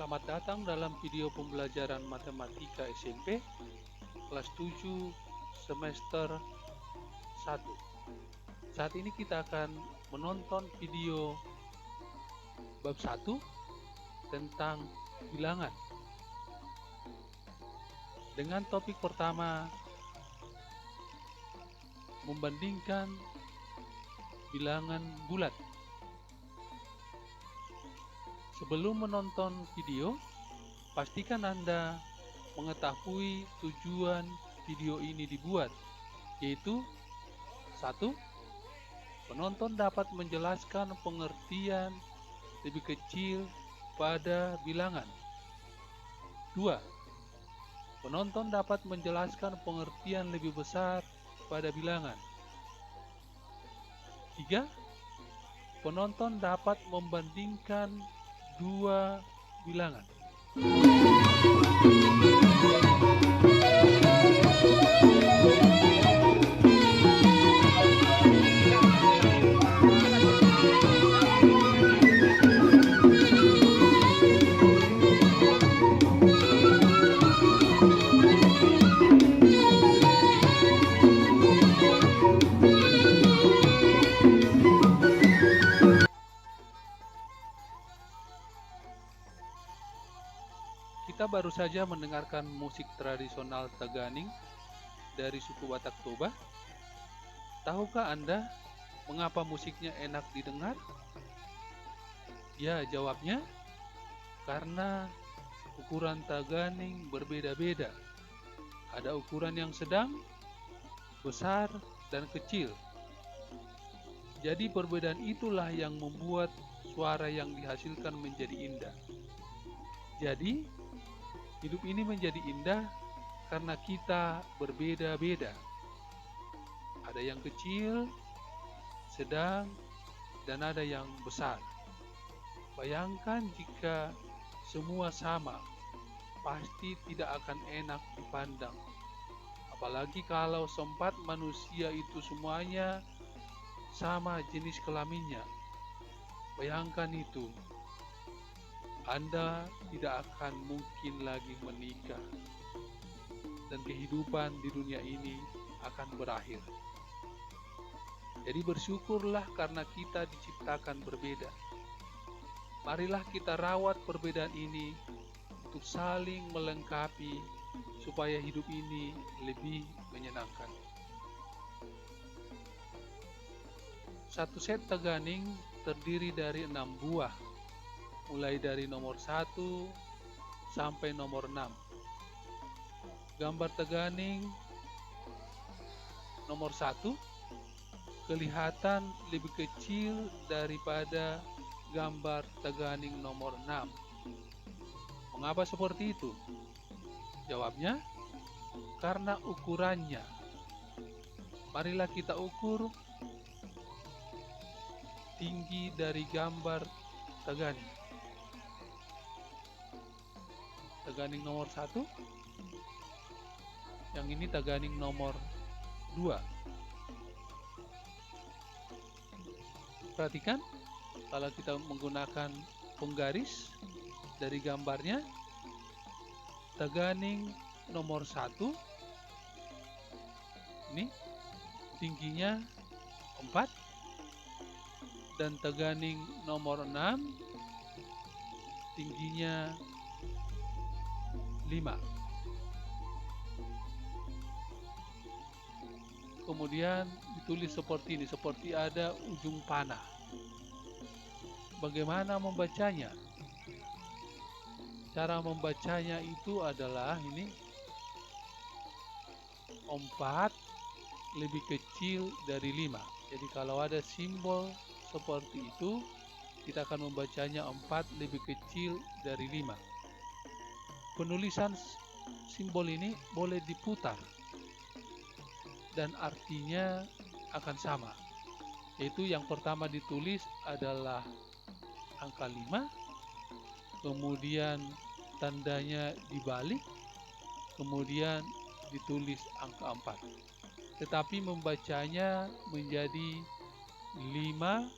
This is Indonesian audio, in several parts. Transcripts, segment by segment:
Selamat datang dalam video pembelajaran matematika SMP kelas 7 semester 1. Saat ini kita akan menonton video bab 1 tentang bilangan. Dengan topik pertama, membandingkan bilangan bulat. Sebelum menonton video, pastikan Anda mengetahui tujuan video ini dibuat, yaitu 1. Penonton dapat menjelaskan pengertian lebih kecil pada bilangan. 2. Penonton dapat menjelaskan pengertian lebih besar pada bilangan. 3. Penonton dapat membandingkan dua bilangan. Kita baru saja mendengarkan musik tradisional Taganing dari suku Batak Toba. Tahukah Anda mengapa musiknya enak didengar? Ya, jawabnya karena ukuran Taganing berbeda-beda. Ada ukuran yang sedang, besar, dan kecil. Jadi perbedaan itulah yang membuat suara yang dihasilkan menjadi indah. Jadi, hidup ini menjadi indah karena kita berbeda-beda. Ada yang kecil, sedang, dan ada yang besar. Bayangkan jika semua sama, pasti tidak akan enak dipandang. Apalagi kalau sempat manusia itu semuanya sama jenis kelaminnya. Bayangkan itu. Anda tidak akan mungkin lagi menikah, dan kehidupan di dunia ini akan berakhir. Jadi bersyukurlah karena kita diciptakan berbeda. Marilah kita rawat perbedaan ini untuk saling melengkapi supaya hidup ini lebih menyenangkan. Satu set Taganing terdiri dari 6 buah, mulai dari nomor 1 sampai nomor 6. Gambar Taganing nomor 1 kelihatan lebih kecil daripada gambar Taganing nomor 6. Mengapa seperti itu? Jawabnya, karena ukurannya. Marilah kita ukur tinggi dari gambar Taganing. Taganing nomor 1, yang ini Taganing nomor 2. Perhatikan, kalau kita menggunakan penggaris dari gambarnya, Taganing nomor 1 ini tingginya 4, dan Taganing nomor 6 tingginya 5. Kemudian ditulis seperti ini, seperti ada ujung panah. Bagaimana membacanya? Cara membacanya itu adalah ini, 4 lebih kecil dari 5. Jadi kalau ada simbol seperti itu, kita akan membacanya 4 lebih kecil dari 5. Penulisan simbol ini boleh diputar dan artinya akan sama, yaitu yang pertama ditulis adalah angka 5, kemudian tandanya dibalik, kemudian ditulis angka 4. Tetapi membacanya menjadi 5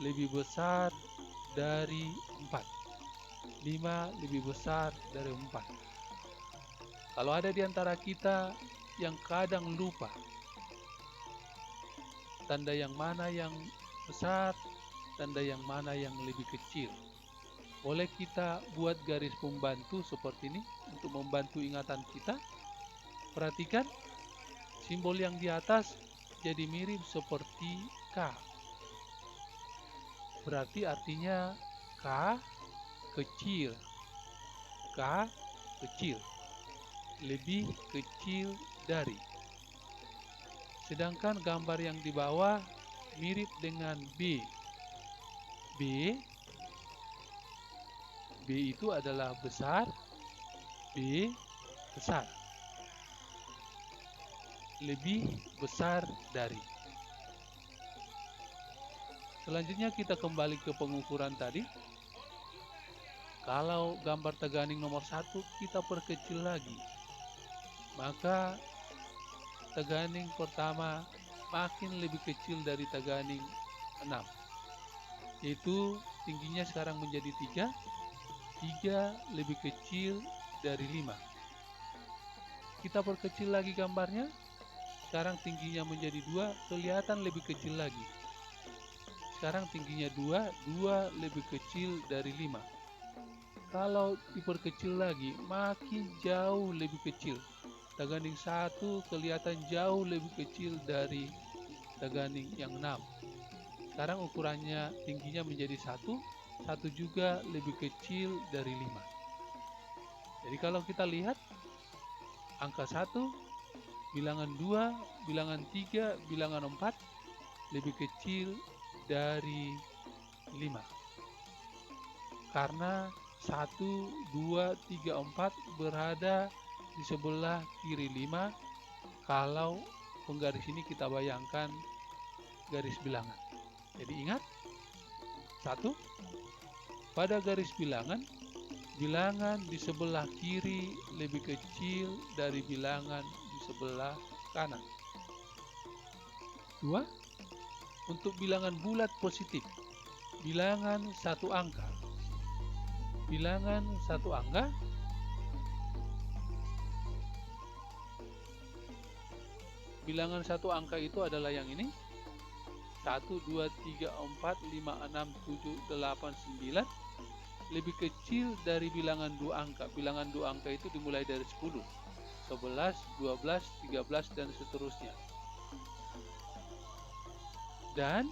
lebih besar dari 4. 5 lebih besar dari 4. Kalau ada di antara kita yang kadang lupa tanda yang mana yang besar, tanda yang mana yang lebih kecil, boleh kita buat garis pembantu seperti ini untuk membantu ingatan kita. Perhatikan, simbol yang di atas jadi mirip seperti K. Berarti artinya K kecil, K kecil, lebih kecil dari. Sedangkan gambar yang di bawah mirip dengan B. B itu adalah besar, B besar, lebih besar dari. Selanjutnya kita kembali ke pengukuran tadi. Kalau gambar teganing nomor 1 kita perkecil lagi, maka teganing pertama makin lebih kecil dari teganing 6. Yaitu tingginya sekarang menjadi 3. 3 lebih kecil dari 5. Kita perkecil lagi gambarnya. Sekarang tingginya menjadi 2, kelihatan lebih kecil lagi. Sekarang tingginya 2, 2 lebih kecil dari 5. Kalau diperkecil lagi, makin jauh lebih kecil. Teganing 1 kelihatan jauh lebih kecil dari teganing yang 6. Sekarang ukurannya tingginya menjadi 1, 1 juga lebih kecil dari 5. Jadi kalau kita lihat, angka 1, bilangan 2, bilangan 3, bilangan 4 lebih kecil dari 5. Karena 1, 2, 3, 4 berada di sebelah kiri 5. Kalau penggaris ini kita bayangkan garis bilangan. Jadi ingat, 1, pada garis bilangan, bilangan di sebelah kiri lebih kecil dari bilangan di sebelah kanan. 2, untuk bilangan bulat positif, bilangan satu angka. Bilangan satu angka itu adalah yang ini. 1, 2, 3, 4, 5, 6, 7, 8, 9 lebih kecil dari bilangan 2 angka. Bilangan 2 angka itu dimulai dari 10, 11, 12, 13, dan seterusnya. Dan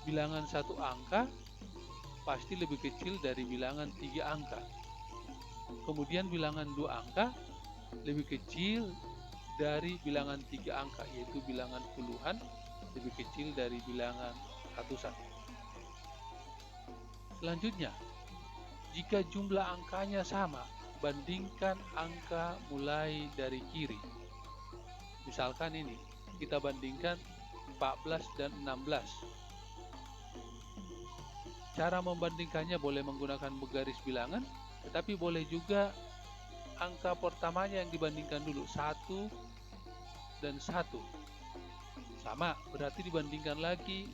bilangan 1 angka pasti lebih kecil dari bilangan 3 angka. Kemudian bilangan 2 angka lebih kecil dari bilangan 3 angka, yaitu bilangan puluhan lebih kecil dari bilangan ratusan. Selanjutnya, jika jumlah angkanya sama, bandingkan angka mulai dari kiri. Misalkan ini, kita bandingkan 14 dan 16. Cara membandingkannya boleh menggunakan garis bilangan, tetapi boleh juga angka pertamanya yang dibandingkan dulu, 1 dan 1. Sama, berarti dibandingkan lagi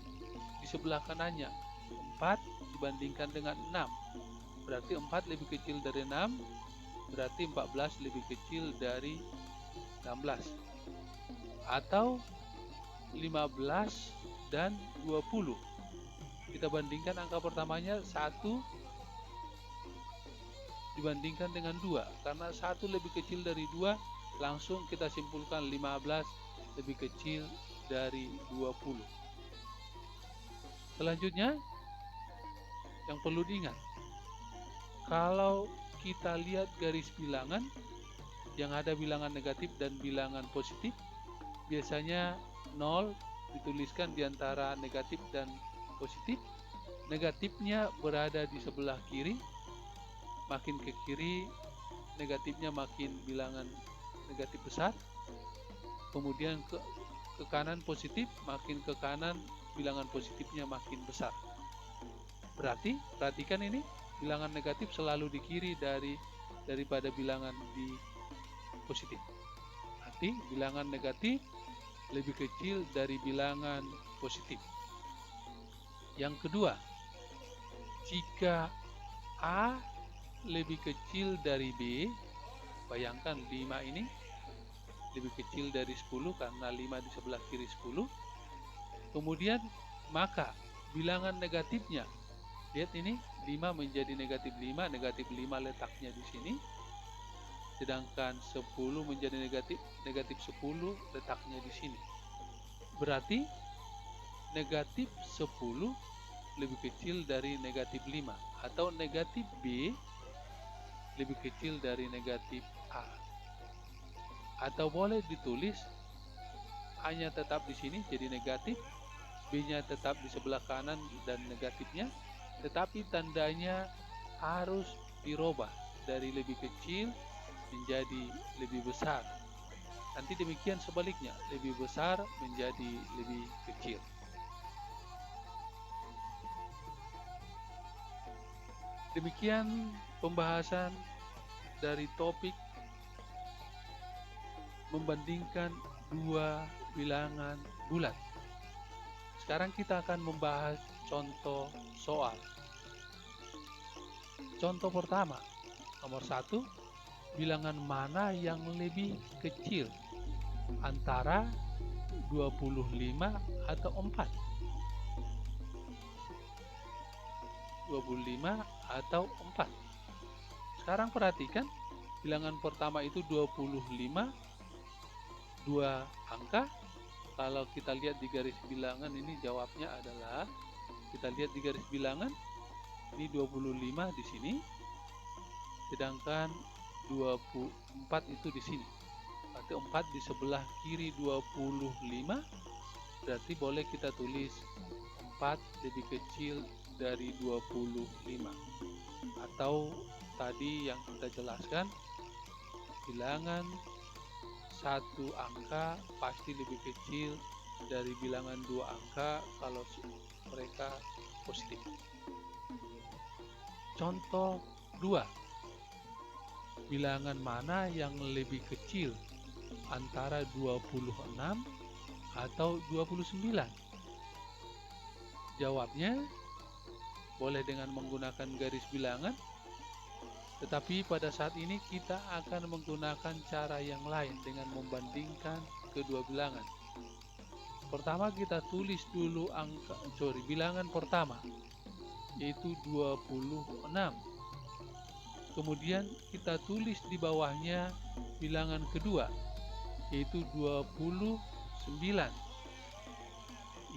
di sebelah kanannya. 4 dibandingkan dengan 6. Berarti 4 lebih kecil dari 6, berarti 14 lebih kecil dari 16. Atau 15 dan 20. Kita bandingkan angka pertamanya 1 dibandingkan dengan 2. Karena 1 lebih kecil dari 2, langsung kita simpulkan 15 lebih kecil dari 20. Selanjutnya, yang perlu diingat, kalau kita lihat garis bilangan yang ada bilangan negatif dan bilangan positif, biasanya 0 dituliskan di antara negatif dan positif. Negatifnya berada di sebelah kiri, makin ke kiri negatifnya makin bilangan negatif besar. Kemudian ke kanan positif, makin ke kanan bilangan positifnya makin besar. Berarti perhatikan ini, bilangan negatif selalu di kiri daripada bilangan di positif. Berarti bilangan negatif lebih kecil dari bilangan positif. Yang kedua, jika A lebih kecil dari B. Bayangkan 5 ini lebih kecil dari 10 karena 5 di sebelah kiri 10. Kemudian maka bilangan negatifnya, lihat ini 5 menjadi negatif 5 letaknya di sini. Sedangkan 10 menjadi negatif 10 letaknya di sini. Berarti negatif 10 lebih kecil dari negatif 5 atau negatif B lebih kecil dari negatif A. Atau boleh ditulis A-nya tetap di sini jadi negatif, B-nya tetap di sebelah kanan dan negatifnya, tetapi tandanya harus dirubah dari lebih kecil menjadi lebih besar. Nanti demikian sebaliknya, lebih besar menjadi lebih kecil. Demikian pembahasan dari topik membandingkan dua bilangan bulat. Sekarang kita akan membahas contoh soal. Contoh pertama, nomor 1, bilangan mana yang lebih kecil antara 25 atau 4? 25 atau 4. Sekarang perhatikan, bilangan pertama itu 25, 2 angka. Kalau kita lihat di garis bilangan ini jawabnya adalah, kita lihat di garis bilangan, ini 25 di sini, sedangkan 24 itu di sini. Berarti 4 di sebelah kiri 25, berarti boleh kita tulis 4 lebih kecil dari 25. Atau tadi yang kita jelaskan, bilangan satu angka pasti lebih kecil dari bilangan 2 angka kalau mereka positif. Contoh 2, bilangan mana yang lebih kecil antara 26 atau 29? Jawabnya boleh dengan menggunakan garis bilangan, tetapi pada saat ini kita akan menggunakan cara yang lain dengan membandingkan kedua bilangan. Pertama kita tulis dulu bilangan pertama, yaitu 26. Kemudian kita tulis di bawahnya bilangan kedua, yaitu 29.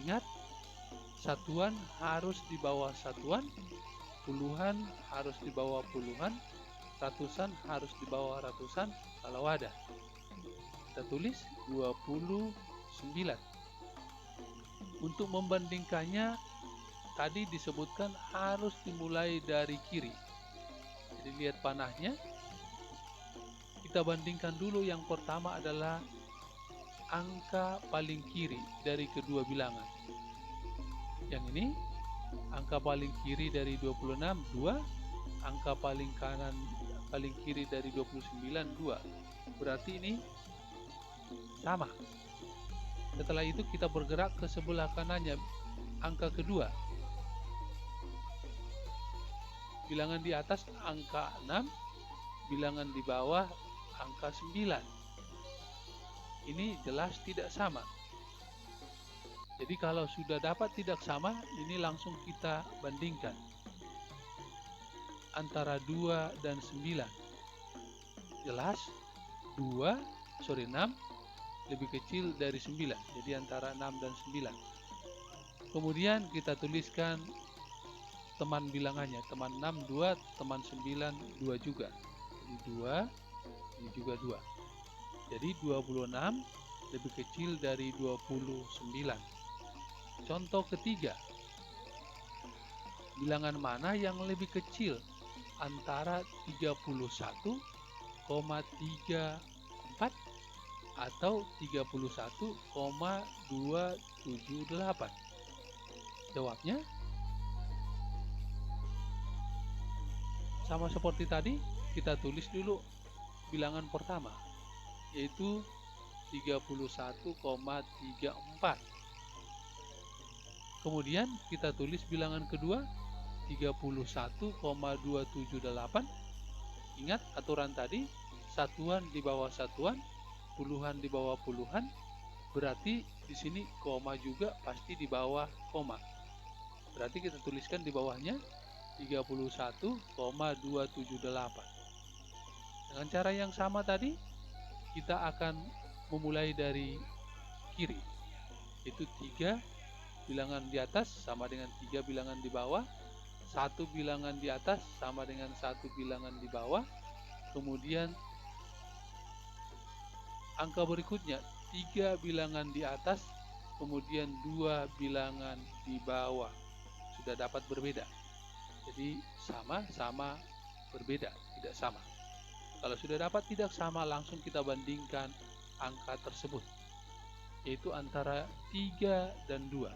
Ingat, satuan harus di bawah satuan, puluhan harus di bawah puluhan, ratusan harus di bawah ratusan kalau ada. Kita tulis 29. Untuk membandingkannya, tadi disebutkan harus dimulai dari kiri. Jadi lihat panahnya. Kita bandingkan dulu, yang pertama adalah angka paling kiri dari kedua bilangan. Yang ini, angka paling kiri dari 26, 2. Angka paling kanan, paling kiri dari 29, 2. Berarti ini sama. Setelah itu kita bergerak ke sebelah kanannya, angka kedua. Bilangan di atas angka 6, bilangan di bawah angka 9. Ini jelas tidak sama. Jadi kalau sudah dapat tidak sama, ini langsung kita bandingkan antara 2 dan 9. Jelas 6 lebih kecil dari 9, jadi antara 6 dan 9. Kemudian kita tuliskan teman bilangannya, teman 6 2, teman 9 2 juga. Ini 2, ini juga 2. Jadi 26 lebih kecil dari 29. Contoh ketiga, bilangan mana yang lebih kecil antara 31,34 atau 31,278? Jawabnya sama seperti tadi, kita tulis dulu bilangan pertama, yaitu 31,34. Kemudian kita tulis bilangan kedua 31,278. Ingat aturan tadi, satuan di bawah satuan, puluhan di bawah puluhan, berarti di sini koma juga pasti di bawah koma. Berarti kita tuliskan di bawahnya 31,278. Dengan cara yang sama tadi, kita akan memulai dari kiri. Itu 3 bilangan di atas sama dengan 3 bilangan di bawah, 1 bilangan di atas sama dengan 1 bilangan di bawah, kemudian angka berikutnya 3 bilangan di atas, kemudian 2 bilangan di bawah. Sudah dapat berbeda. Jadi sama berbeda, tidak sama. Kalau sudah dapat tidak sama, langsung kita bandingkan angka tersebut, yaitu antara 3 dan 2.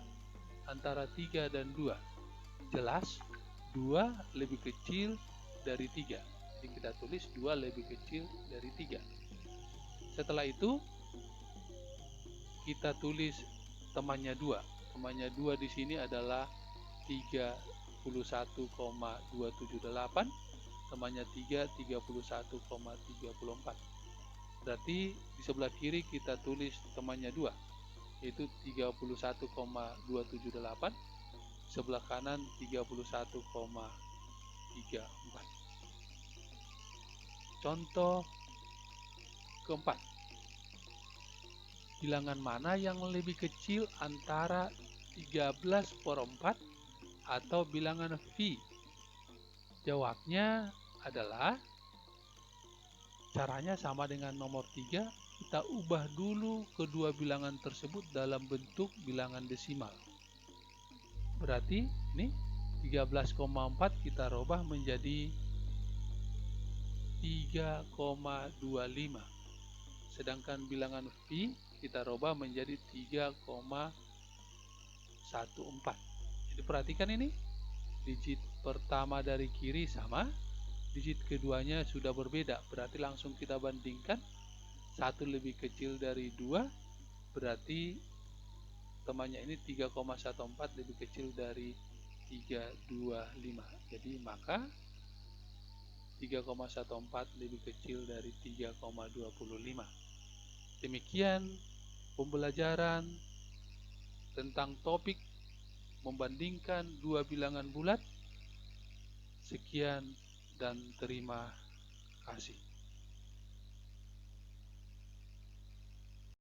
Antara 3 dan 2, jelas 2 lebih kecil dari 3. Jadi kita tulis 2 lebih kecil dari 3. Setelah itu kita tulis temannya 2. Temannya 2 di sini adalah 31,278. Temannya 3, 31,34. Berarti di sebelah kiri kita tulis temannya 2, yaitu 31,278. Sebelah kanan 31,34. Contoh keempat. Bilangan mana yang lebih kecil antara 13/4 atau bilangan V? Jawabnya adalah, caranya sama dengan nomor 3, kita ubah dulu kedua bilangan tersebut dalam bentuk bilangan desimal. Berarti ini 13,4 kita rubah menjadi 3,25. Sedangkan bilangan V kita rubah menjadi 3,14. Jadi perhatikan ini, digit pertama dari kiri sama, digit keduanya sudah berbeda, berarti langsung kita bandingkan. 1 lebih kecil dari 2, berarti temannya ini 3,14 lebih kecil dari 325. Jadi maka 3,14 lebih kecil dari 3,25. Demikian pembelajaran tentang topik membandingkan dua bilangan bulat. Sekian dan terima kasih.